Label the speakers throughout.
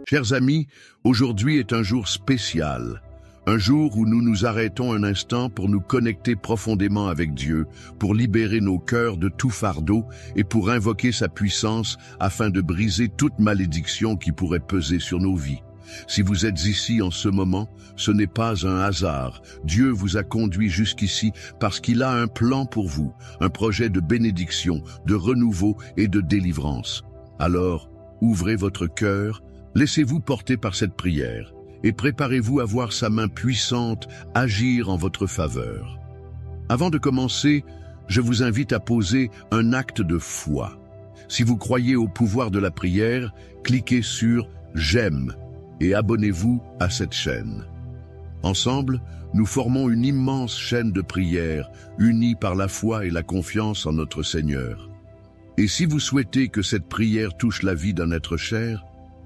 Speaker 1: Chers amis, aujourd'hui est un jour spécial, un jour où nous nous arrêtons un instant pour nous connecter profondément avec Dieu, pour libérer nos cœurs de tout fardeau et pour invoquer sa puissance afin de briser toute malédiction qui pourrait peser sur nos vies. Si vous êtes ici en ce moment, ce n'est pas un hasard. Dieu vous a conduit jusqu'ici parce qu'il a un plan pour vous, un projet de bénédiction, de renouveau et de délivrance. Alors, ouvrez votre cœur, laissez-vous porter par cette prière et préparez-vous à voir sa main puissante agir en votre faveur. Avant de commencer, je vous invite à poser un acte de foi. Si vous croyez au pouvoir de la prière, cliquez sur « J'aime » et abonnez-vous à cette chaîne. Ensemble, nous formons une immense chaîne de prière, unie par la foi et la confiance en notre Seigneur. Et si vous souhaitez que cette prière touche la vie d'un être cher,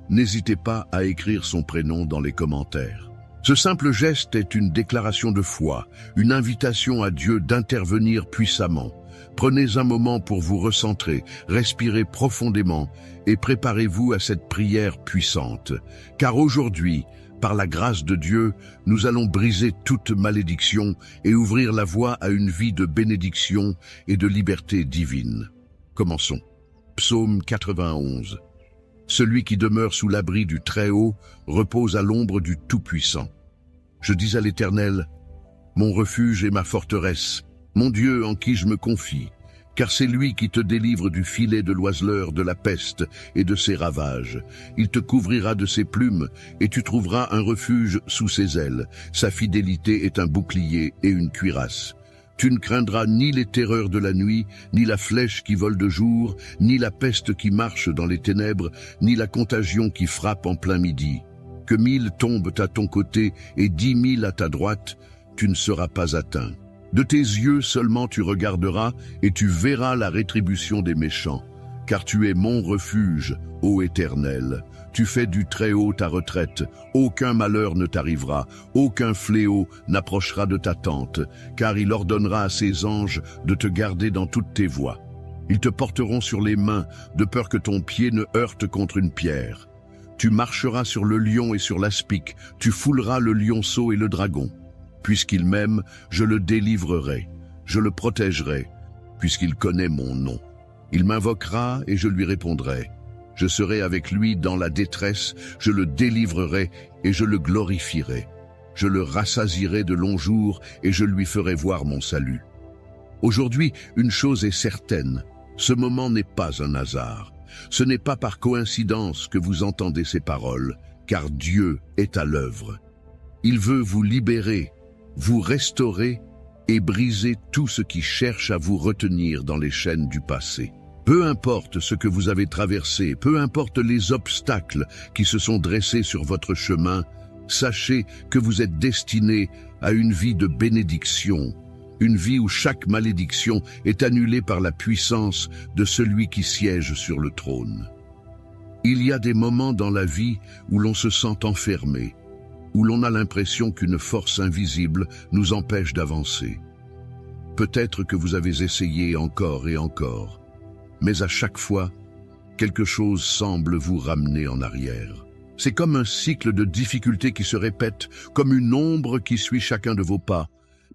Speaker 1: n'hésitez pas à écrire son prénom dans les commentaires. Ce simple geste est une déclaration de foi, une invitation à Dieu d'intervenir puissamment. Prenez un moment pour vous recentrer, respirez profondément et préparez-vous à cette prière puissante. Car aujourd'hui, par la grâce de Dieu, nous allons briser toute malédiction et ouvrir la voie à une vie de bénédiction et de liberté divine. Commençons. Psaume 91. Celui qui demeure sous l'abri du Très-Haut repose à l'ombre du Tout-Puissant. Je dis à l'Éternel, mon refuge et ma forteresse, mon Dieu en qui je me confie, car c'est lui qui te délivre du filet de l'oiseleur, de la peste et de ses ravages. Il te couvrira de ses plumes et tu trouveras un refuge sous ses ailes. Sa fidélité est un bouclier et une cuirasse. Tu ne craindras ni les terreurs de la nuit, ni la flèche qui vole de jour, ni la peste qui marche dans les ténèbres, ni la contagion qui frappe en plein midi. Que 1000 tombent à ton côté et 10 000 à ta droite, tu ne seras pas atteint. De tes yeux seulement tu regarderas et tu verras la rétribution des méchants. Car tu es mon refuge, ô Éternel. Tu fais du Très-Haut ta retraite. Aucun malheur ne t'arrivera, aucun fléau n'approchera de ta tente, car il ordonnera à ses anges de te garder dans toutes tes voies. Ils te porteront sur les mains, de peur que ton pied ne heurte contre une pierre. Tu marcheras sur le lion et sur l'aspic, tu fouleras le lionceau et le dragon. Puisqu'il m'aime, je le délivrerai, je le protégerai, puisqu'il connaît mon nom. Il m'invoquera et je lui répondrai. Je serai avec lui dans la détresse, je le délivrerai et je le glorifierai. Je le rassasierai de longs jours et je lui ferai voir mon salut. Aujourd'hui, une chose est certaine, ce moment n'est pas un hasard. Ce n'est pas par coïncidence que vous entendez ces paroles, car Dieu est à l'œuvre. Il veut vous libérer, vous restaurer et briser tout ce qui cherche à vous retenir dans les chaînes du passé. Peu importe ce que vous avez traversé, peu importe les obstacles qui se sont dressés sur votre chemin, sachez que vous êtes destiné à une vie de bénédiction, une vie où chaque malédiction est annulée par la puissance de celui qui siège sur le trône. Il y a des moments dans la vie où l'on se sent enfermé, où l'on a l'impression qu'une force invisible nous empêche d'avancer. Peut-être que vous avez essayé encore et encore, mais à chaque fois, quelque chose semble vous ramener en arrière. C'est comme un cycle de difficultés qui se répète, comme une ombre qui suit chacun de vos pas.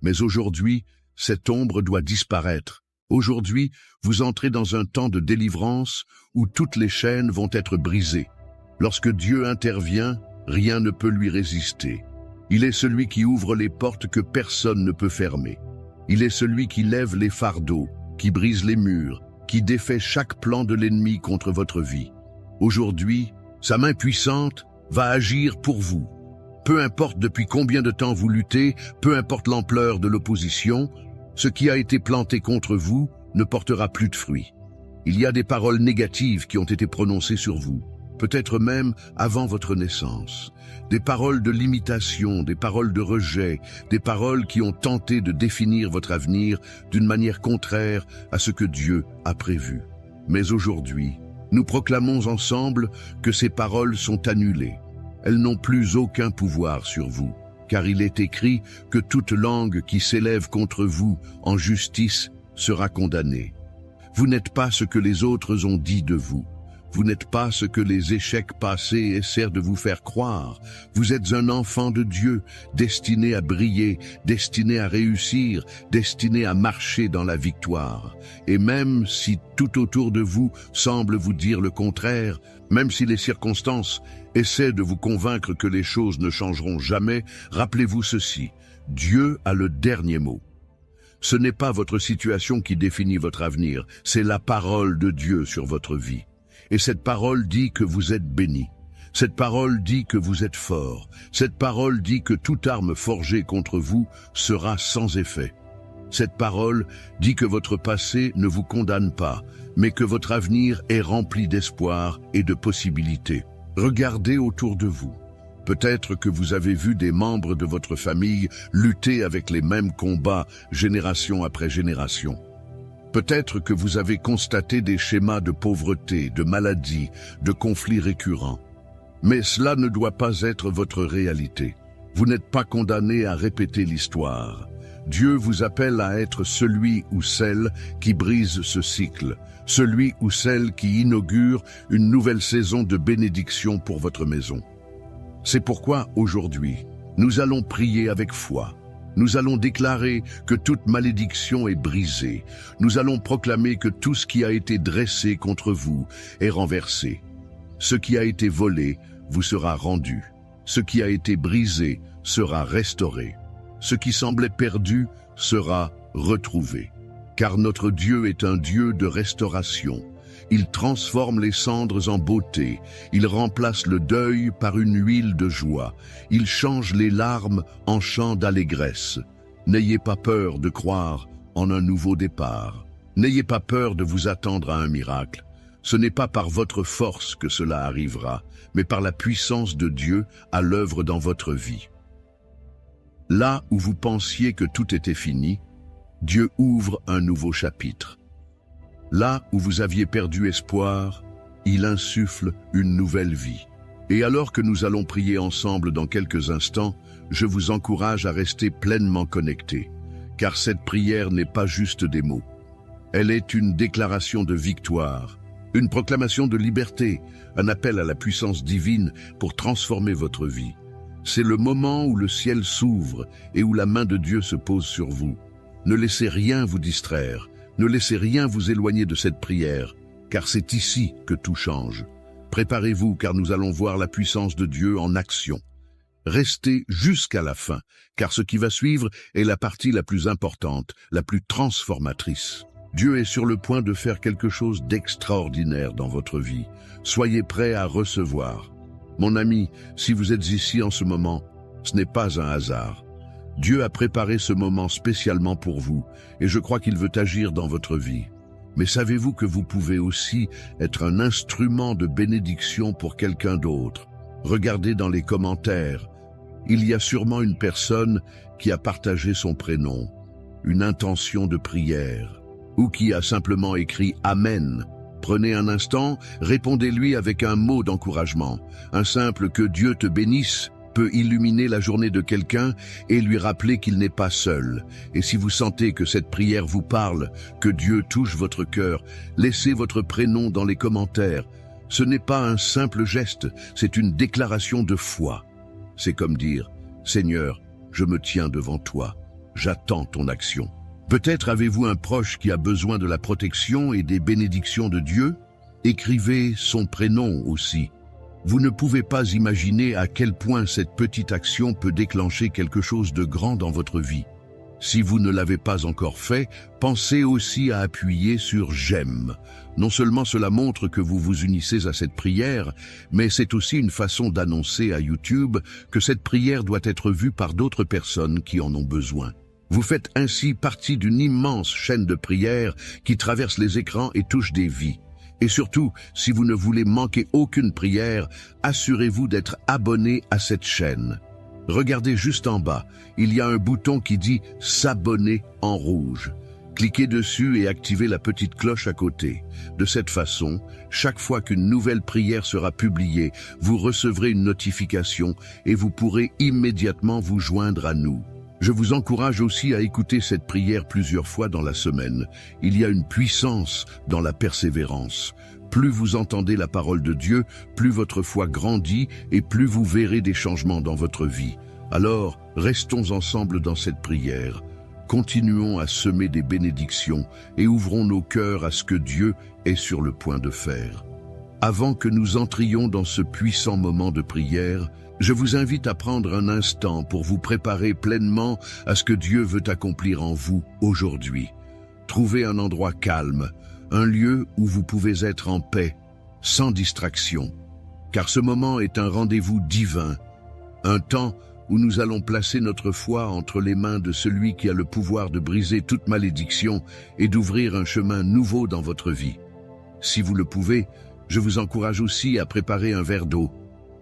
Speaker 1: Mais aujourd'hui, cette ombre doit disparaître. Aujourd'hui, vous entrez dans un temps de délivrance où toutes les chaînes vont être brisées. Lorsque Dieu intervient, rien ne peut lui résister. Il est celui qui ouvre les portes que personne ne peut fermer. Il est celui qui lève les fardeaux, qui brise les murs, qui défait chaque plan de l'ennemi contre votre vie. Aujourd'hui, sa main puissante va agir pour vous. Peu importe depuis combien de temps vous luttez, peu importe l'ampleur de l'opposition, ce qui a été planté contre vous ne portera plus de fruits. Il y a des paroles négatives qui ont été prononcées sur vous, peut-être même avant votre naissance. Des paroles de limitation, des paroles de rejet, des paroles qui ont tenté de définir votre avenir d'une manière contraire à ce que Dieu a prévu. Mais aujourd'hui, nous proclamons ensemble que ces paroles sont annulées. Elles n'ont plus aucun pouvoir sur vous, car il est écrit que toute langue qui s'élève contre vous en justice sera condamnée. Vous n'êtes pas ce que les autres ont dit de vous. Vous n'êtes pas ce que les échecs passés essaient de vous faire croire. Vous êtes un enfant de Dieu, destiné à briller, destiné à réussir, destiné à marcher dans la victoire. Et même si tout autour de vous semble vous dire le contraire, même si les circonstances essaient de vous convaincre que les choses ne changeront jamais, rappelez-vous ceci, Dieu a le dernier mot. Ce n'est pas votre situation qui définit votre avenir, c'est la parole de Dieu sur votre vie. Et cette parole dit que vous êtes béni. Cette parole dit que vous êtes fort. Cette parole dit que toute arme forgée contre vous sera sans effet. Cette parole dit que votre passé ne vous condamne pas, mais que votre avenir est rempli d'espoir et de possibilités. Regardez autour de vous. Peut-être que vous avez vu des membres de votre famille lutter avec les mêmes combats génération après génération. Peut-être que vous avez constaté des schémas de pauvreté, de maladie, de conflits récurrents. Mais cela ne doit pas être votre réalité. Vous n'êtes pas condamné à répéter l'histoire. Dieu vous appelle à être celui ou celle qui brise ce cycle, celui ou celle qui inaugure une nouvelle saison de bénédiction pour votre maison. C'est pourquoi, aujourd'hui, nous allons prier avec foi. Nous allons déclarer que toute malédiction est brisée. Nous allons proclamer que tout ce qui a été dressé contre vous est renversé. Ce qui a été volé vous sera rendu. Ce qui a été brisé sera restauré. Ce qui semblait perdu sera retrouvé. Car notre Dieu est un Dieu de restauration. Il transforme les cendres en beauté. Il remplace le deuil par une huile de joie. Il change les larmes en chants d'allégresse. N'ayez pas peur de croire en un nouveau départ. N'ayez pas peur de vous attendre à un miracle. Ce n'est pas par votre force que cela arrivera, mais par la puissance de Dieu à l'œuvre dans votre vie. Là où vous pensiez que tout était fini, Dieu ouvre un nouveau chapitre. Là où vous aviez perdu espoir, il insuffle une nouvelle vie. Et alors que nous allons prier ensemble dans quelques instants, je vous encourage à rester pleinement connectés, car cette prière n'est pas juste des mots. Elle est une déclaration de victoire, une proclamation de liberté, un appel à la puissance divine pour transformer votre vie. C'est le moment où le ciel s'ouvre et où la main de Dieu se pose sur vous. Ne laissez rien vous distraire. Ne laissez rien vous éloigner de cette prière, car c'est ici que tout change. Préparez-vous, car nous allons voir la puissance de Dieu en action. Restez jusqu'à la fin, car ce qui va suivre est la partie la plus importante, la plus transformatrice. Dieu est sur le point de faire quelque chose d'extraordinaire dans votre vie. Soyez prêts à recevoir. Mon ami, si vous êtes ici en ce moment, ce n'est pas un hasard. Dieu a préparé ce moment spécialement pour vous, et je crois qu'il veut agir dans votre vie. Mais savez-vous que vous pouvez aussi être un instrument de bénédiction pour quelqu'un d'autre? Regardez dans les commentaires. Il y a sûrement une personne qui a partagé son prénom, une intention de prière, ou qui a simplement écrit « Amen ». Prenez un instant, répondez-lui avec un mot d'encouragement. Un simple « Que Dieu te bénisse » peut illuminer la journée de quelqu'un et lui rappeler qu'il n'est pas seul. Et si vous sentez que cette prière vous parle, que Dieu touche votre cœur, laissez votre prénom dans les commentaires. Ce n'est pas un simple geste, c'est une déclaration de foi. C'est comme dire « Seigneur, je me tiens devant toi, j'attends ton action ». Peut-être avez-vous un proche qui a besoin de la protection et des bénédictions de Dieu? Écrivez son prénom aussi. Vous ne pouvez pas imaginer à quel point cette petite action peut déclencher quelque chose de grand dans votre vie. Si vous ne l'avez pas encore fait, pensez aussi à appuyer sur « J'aime ». Non seulement cela montre que vous vous unissez à cette prière, mais c'est aussi une façon d'annoncer à YouTube que cette prière doit être vue par d'autres personnes qui en ont besoin. Vous faites ainsi partie d'une immense chaîne de prières qui traverse les écrans et touche des vies. Et surtout, si vous ne voulez manquer aucune prière, assurez-vous d'être abonné à cette chaîne. Regardez juste en bas, il y a un bouton qui dit « S'abonner » en rouge. Cliquez dessus et activez la petite cloche à côté. De cette façon, chaque fois qu'une nouvelle prière sera publiée, vous recevrez une notification et vous pourrez immédiatement vous joindre à nous. Je vous encourage aussi à écouter cette prière plusieurs fois dans la semaine. Il y a une puissance dans la persévérance. Plus vous entendez la parole de Dieu, plus votre foi grandit et plus vous verrez des changements dans votre vie. Alors, restons ensemble dans cette prière. Continuons à semer des bénédictions et ouvrons nos cœurs à ce que Dieu est sur le point de faire. Avant que nous entrions dans ce puissant moment de prière, je vous invite à prendre un instant pour vous préparer pleinement à ce que Dieu veut accomplir en vous aujourd'hui. Trouvez un endroit calme, un lieu où vous pouvez être en paix, sans distraction, car ce moment est un rendez-vous divin, un temps où nous allons placer notre foi entre les mains de celui qui a le pouvoir de briser toute malédiction et d'ouvrir un chemin nouveau dans votre vie. Si vous le pouvez, je vous encourage aussi à préparer un verre d'eau.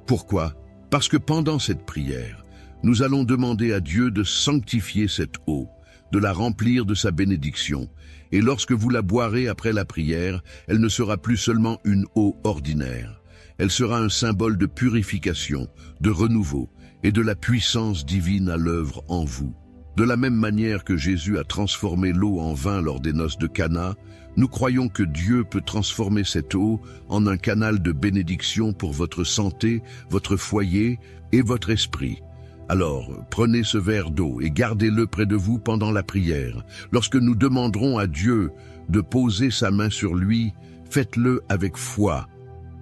Speaker 1: Pourquoi? Parce que pendant cette prière, nous allons demander à Dieu de sanctifier cette eau, de la remplir de sa bénédiction. Et lorsque vous la boirez après la prière, elle ne sera plus seulement une eau ordinaire. Elle sera un symbole de purification, de renouveau et de la puissance divine à l'œuvre en vous. De la même manière que Jésus a transformé l'eau en vin lors des noces de Cana, nous croyons que Dieu peut transformer cette eau en un canal de bénédiction pour votre santé, votre foyer et votre esprit. Alors, prenez ce verre d'eau et gardez-le près de vous pendant la prière. Lorsque nous demanderons à Dieu de poser sa main sur lui, faites-le avec foi,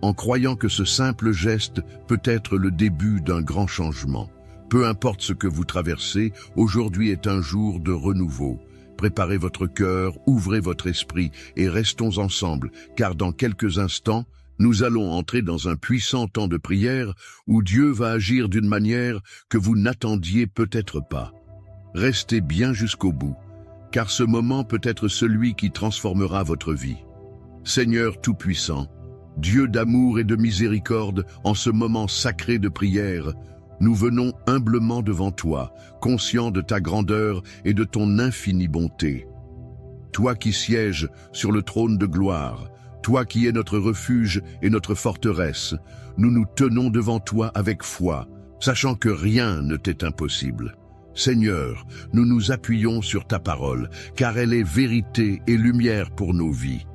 Speaker 1: en croyant que ce simple geste peut être le début d'un grand changement. Peu importe ce que vous traversez, aujourd'hui est un jour de renouveau. Préparez votre cœur, ouvrez votre esprit et restons ensemble, car dans quelques instants, nous allons entrer dans un puissant temps de prière où Dieu va agir d'une manière que vous n'attendiez peut-être pas. Restez bien jusqu'au bout, car ce moment peut être celui qui transformera votre vie. Seigneur Tout-Puissant, Dieu d'amour et de miséricorde, en ce moment sacré de prière, nous venons humblement devant toi, conscients de ta grandeur et de ton infinie bonté. Toi qui sièges sur le trône de gloire, toi qui es notre refuge et notre forteresse, nous nous tenons devant toi avec foi, sachant que rien ne t'est impossible. Seigneur, nous nous appuyons sur ta parole, car elle est vérité et lumière pour nos vies.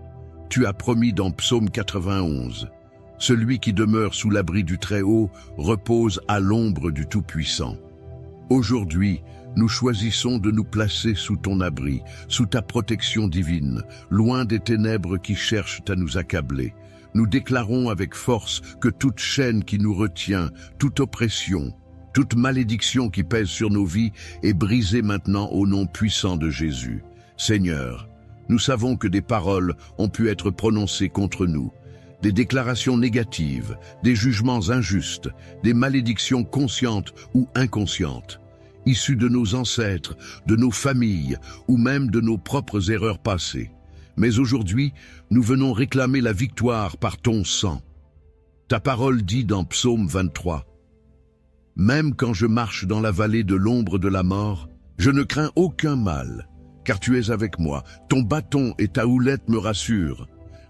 Speaker 1: Tu as promis dans Psaume 91, « Celui qui demeure sous l'abri du Très-Haut repose à l'ombre du Tout-Puissant. » Aujourd'hui, nous choisissons de nous placer sous ton abri, sous ta protection divine, loin des ténèbres qui cherchent à nous accabler. Nous déclarons avec force que toute chaîne qui nous retient, toute oppression, toute malédiction qui pèse sur nos vies est brisée maintenant au nom puissant de Jésus. Seigneur, nous savons que des paroles ont pu être prononcées contre nous, des déclarations négatives, des jugements injustes, des malédictions conscientes ou inconscientes, issues de nos ancêtres, de nos familles ou même de nos propres erreurs passées. Mais aujourd'hui, nous venons réclamer la victoire par ton sang. Ta parole dit dans Psaume 23, « Même quand je marche dans la vallée de l'ombre de la mort, je ne crains aucun mal, car tu es avec moi, ton bâton et ta houlette me rassurent. »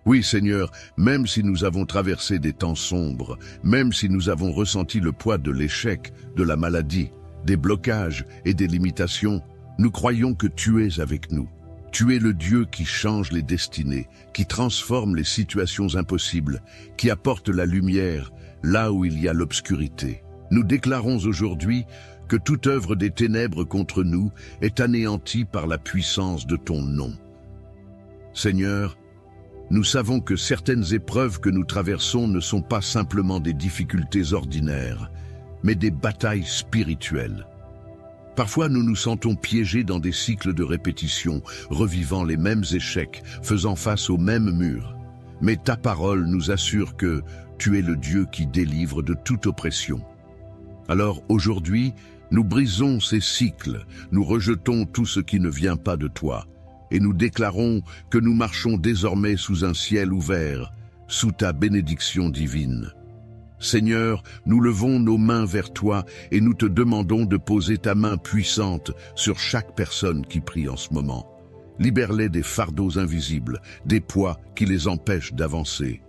Speaker 1: Oui, Seigneur, même si nous avons traversé des temps sombres, même si nous avons ressenti le poids de l'échec, de la maladie, des blocages et des limitations, nous croyons que tu es avec nous. Tu es le Dieu qui change les destinées, qui transforme les situations impossibles, qui apporte la lumière là où il y a l'obscurité. Nous déclarons aujourd'hui que toute œuvre des ténèbres contre nous est anéantie par la puissance de ton nom. Seigneur, nous savons que certaines épreuves que nous traversons ne sont pas simplement des difficultés ordinaires, mais des batailles spirituelles. Parfois, nous nous sentons piégés dans des cycles de répétition, revivant les mêmes échecs, faisant face aux mêmes murs. Mais ta parole nous assure que tu es le Dieu qui délivre de toute oppression. Alors aujourd'hui, nous brisons ces cycles, nous rejetons tout ce qui ne vient pas de toi, et nous déclarons que nous marchons désormais sous un ciel ouvert, sous ta bénédiction divine. Seigneur, nous levons nos mains vers toi et nous te demandons de poser ta main puissante sur chaque personne qui prie en ce moment. Libère-les des fardeaux invisibles, des poids qui les empêchent d'avancer.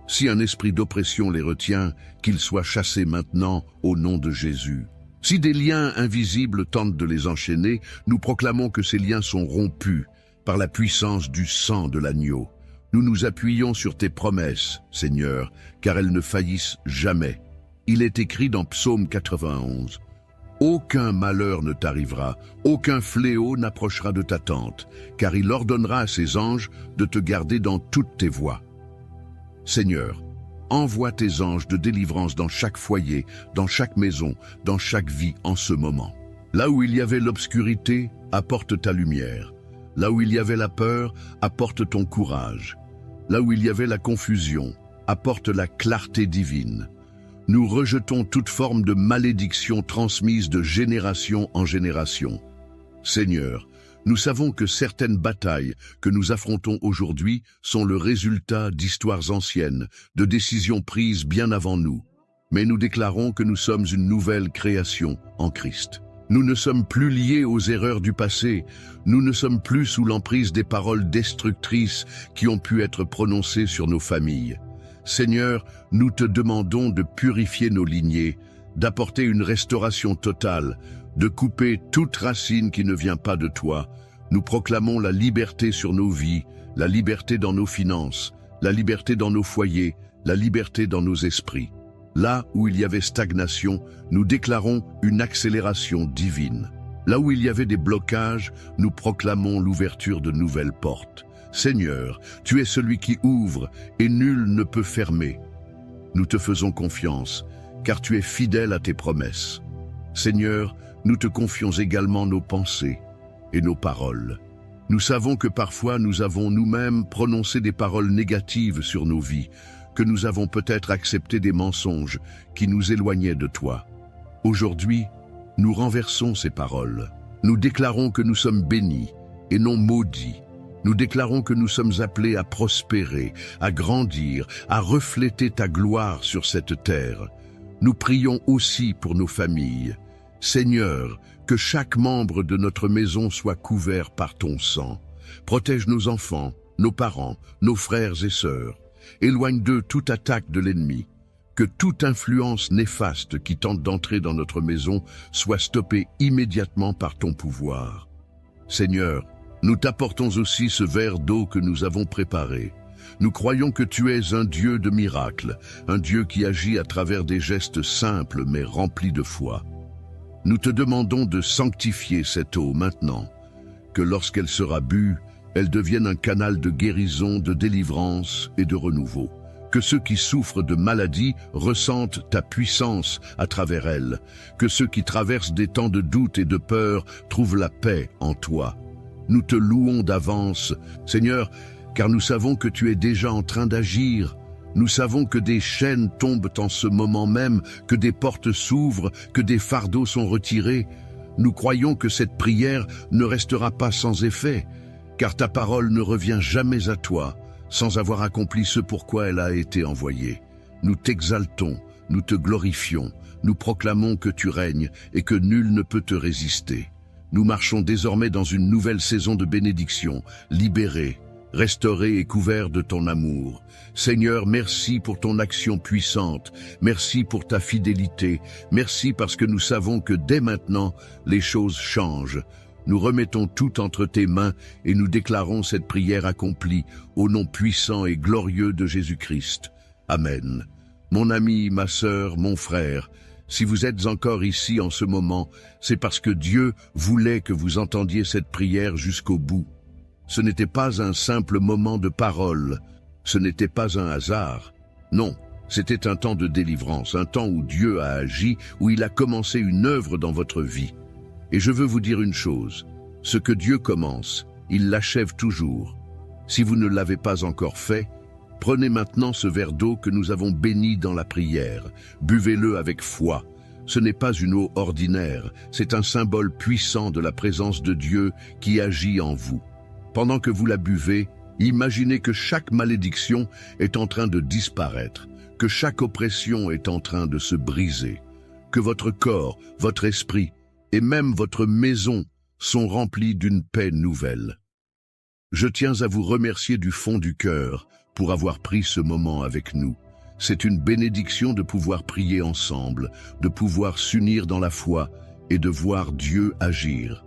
Speaker 1: Si un esprit d'oppression les retient, qu'il soit chassé maintenant au nom de Jésus. Si des liens invisibles tentent de les enchaîner, nous proclamons que ces liens sont rompus par la puissance du sang de l'agneau. Nous nous appuyons sur tes promesses, Seigneur, car elles ne faillissent jamais. Il est écrit dans Psaume 91. Aucun malheur ne t'arrivera, aucun fléau n'approchera de ta tente, car il ordonnera à ses anges de te garder dans toutes tes voies. Seigneur, envoie tes anges de délivrance dans chaque foyer, dans chaque maison, dans chaque vie en ce moment. Là où il y avait l'obscurité, apporte ta lumière. Là où il y avait la peur, apporte ton courage. Là où il y avait la confusion, apporte la clarté divine. Nous rejetons toute forme de malédiction transmise de génération en génération. Seigneur, nous savons que certaines batailles que nous affrontons aujourd'hui sont le résultat d'histoires anciennes, de décisions prises bien avant nous. Mais nous déclarons que nous sommes une nouvelle création en Christ. Nous ne sommes plus liés aux erreurs du passé, nous ne sommes plus sous l'emprise des paroles destructrices qui ont pu être prononcées sur nos familles. Seigneur, nous te demandons de purifier nos lignées, d'apporter une restauration totale, de couper toute racine qui ne vient pas de toi. Nous proclamons la liberté sur nos vies, la liberté dans nos finances, la liberté dans nos foyers, la liberté dans nos esprits. Là où il y avait stagnation, nous déclarons une accélération divine. Là où il y avait des blocages, nous proclamons l'ouverture de nouvelles portes. Seigneur, tu es celui qui ouvre et nul ne peut fermer. Nous te faisons confiance, car tu es fidèle à tes promesses. Seigneur, nous te confions également nos pensées et nos paroles. Nous savons que parfois nous avons nous-mêmes prononcé des paroles négatives sur nos vies, que nous avons peut-être accepté des mensonges qui nous éloignaient de toi. Aujourd'hui, nous renversons ces paroles. Nous déclarons que nous sommes bénis et non maudits. Nous déclarons que nous sommes appelés à prospérer, à grandir, à refléter ta gloire sur cette terre. Nous prions aussi pour nos familles. Seigneur, que chaque membre de notre maison soit couvert par ton sang. Protège nos enfants, nos parents, nos frères et sœurs. Éloigne d'eux toute attaque de l'ennemi. Que toute influence néfaste qui tente d'entrer dans notre maison soit stoppée immédiatement par ton pouvoir. Seigneur, nous t'apportons aussi ce verre d'eau que nous avons préparé. Nous croyons que tu es un Dieu de miracles, un Dieu qui agit à travers des gestes simples mais remplis de foi. Nous te demandons de sanctifier cette eau maintenant, que lorsqu'elle sera bue, elle devienne un canal de guérison, de délivrance et de renouveau. Que ceux qui souffrent de maladies ressentent ta puissance à travers elle. Que ceux qui traversent des temps de doute et de peur trouvent la paix en toi. Nous te louons d'avance, Seigneur, car nous savons que tu es déjà en train d'agir. Nous savons que des chaînes tombent en ce moment même, que des portes s'ouvrent, que des fardeaux sont retirés. Nous croyons que cette prière ne restera pas sans effet, car ta parole ne revient jamais à toi, sans avoir accompli ce pourquoi elle a été envoyée. Nous t'exaltons, nous te glorifions, nous proclamons que tu règnes et que nul ne peut te résister. Nous marchons désormais dans une nouvelle saison de bénédiction, libérés, restaurés et couverts de ton amour. Seigneur, merci pour ton action puissante, merci pour ta fidélité, merci parce que nous savons que dès maintenant, les choses changent. Nous remettons tout entre tes mains et nous déclarons cette prière accomplie au nom puissant et glorieux de Jésus-Christ. Amen. Mon ami, ma sœur, mon frère, si vous êtes encore ici en ce moment, c'est parce que Dieu voulait que vous entendiez cette prière jusqu'au bout. Ce n'était pas un simple moment de parole, ce n'était pas un hasard. Non, c'était un temps de délivrance, un temps où Dieu a agi, où il a commencé une œuvre dans votre vie. Et je veux vous dire une chose, ce que Dieu commence, il l'achève toujours. Si vous ne l'avez pas encore fait, prenez maintenant ce verre d'eau que nous avons béni dans la prière. Buvez-le avec foi. Ce n'est pas une eau ordinaire, c'est un symbole puissant de la présence de Dieu qui agit en vous. Pendant que vous la buvez, imaginez que chaque malédiction est en train de disparaître, que chaque oppression est en train de se briser, que votre corps, votre esprit et même votre maison sont remplis d'une paix nouvelle. Je tiens à vous remercier du fond du cœur pour avoir pris ce moment avec nous. C'est une bénédiction de pouvoir prier ensemble, de pouvoir s'unir dans la foi et de voir Dieu agir.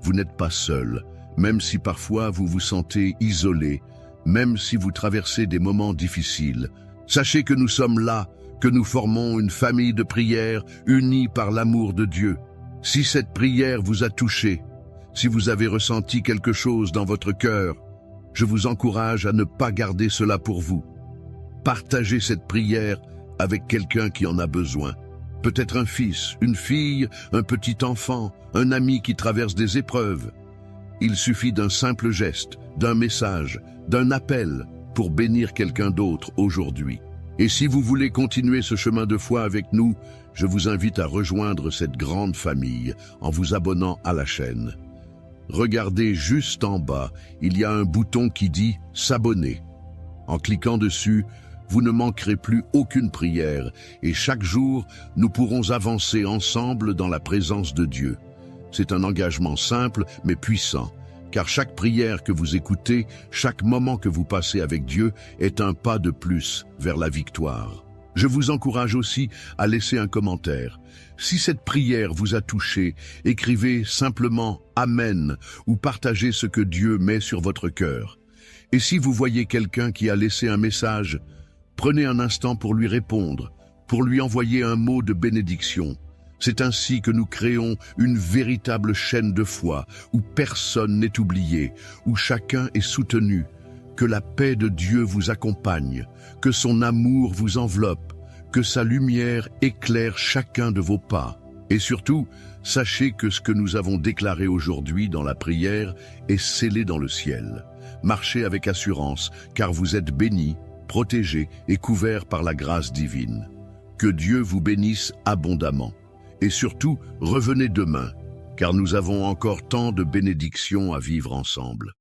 Speaker 1: Vous n'êtes pas seul, même si parfois vous vous sentez isolé, même si vous traversez des moments difficiles. Sachez que nous sommes là, que nous formons une famille de prière unie par l'amour de Dieu. Si cette prière vous a touché, si vous avez ressenti quelque chose dans votre cœur, je vous encourage à ne pas garder cela pour vous. Partagez cette prière avec quelqu'un qui en a besoin. Peut-être un fils, une fille, un petit enfant, un ami qui traverse des épreuves. Il suffit d'un simple geste, d'un message, d'un appel pour bénir quelqu'un d'autre aujourd'hui. Et si vous voulez continuer ce chemin de foi avec nous, je vous invite à rejoindre cette grande famille en vous abonnant à la chaîne. Regardez juste en bas, il y a un bouton qui dit « S'abonner ». En cliquant dessus, vous ne manquerez plus aucune prière et chaque jour, nous pourrons avancer ensemble dans la présence de Dieu. C'est un engagement simple mais puissant, car chaque prière que vous écoutez, chaque moment que vous passez avec Dieu est un pas de plus vers la victoire. Je vous encourage aussi à laisser un commentaire. Si cette prière vous a touché, écrivez simplement « Amen » ou partagez ce que Dieu met sur votre cœur. Et si vous voyez quelqu'un qui a laissé un message, prenez un instant pour lui répondre, pour lui envoyer un mot de bénédiction. C'est ainsi que nous créons une véritable chaîne de foi, où personne n'est oublié, où chacun est soutenu. Que la paix de Dieu vous accompagne, que son amour vous enveloppe, que sa lumière éclaire chacun de vos pas. Et surtout, sachez que ce que nous avons déclaré aujourd'hui dans la prière est scellé dans le ciel. Marchez avec assurance, car vous êtes bénis, protégés et couverts par la grâce divine. Que Dieu vous bénisse abondamment. Et surtout, revenez demain, car nous avons encore tant de bénédictions à vivre ensemble.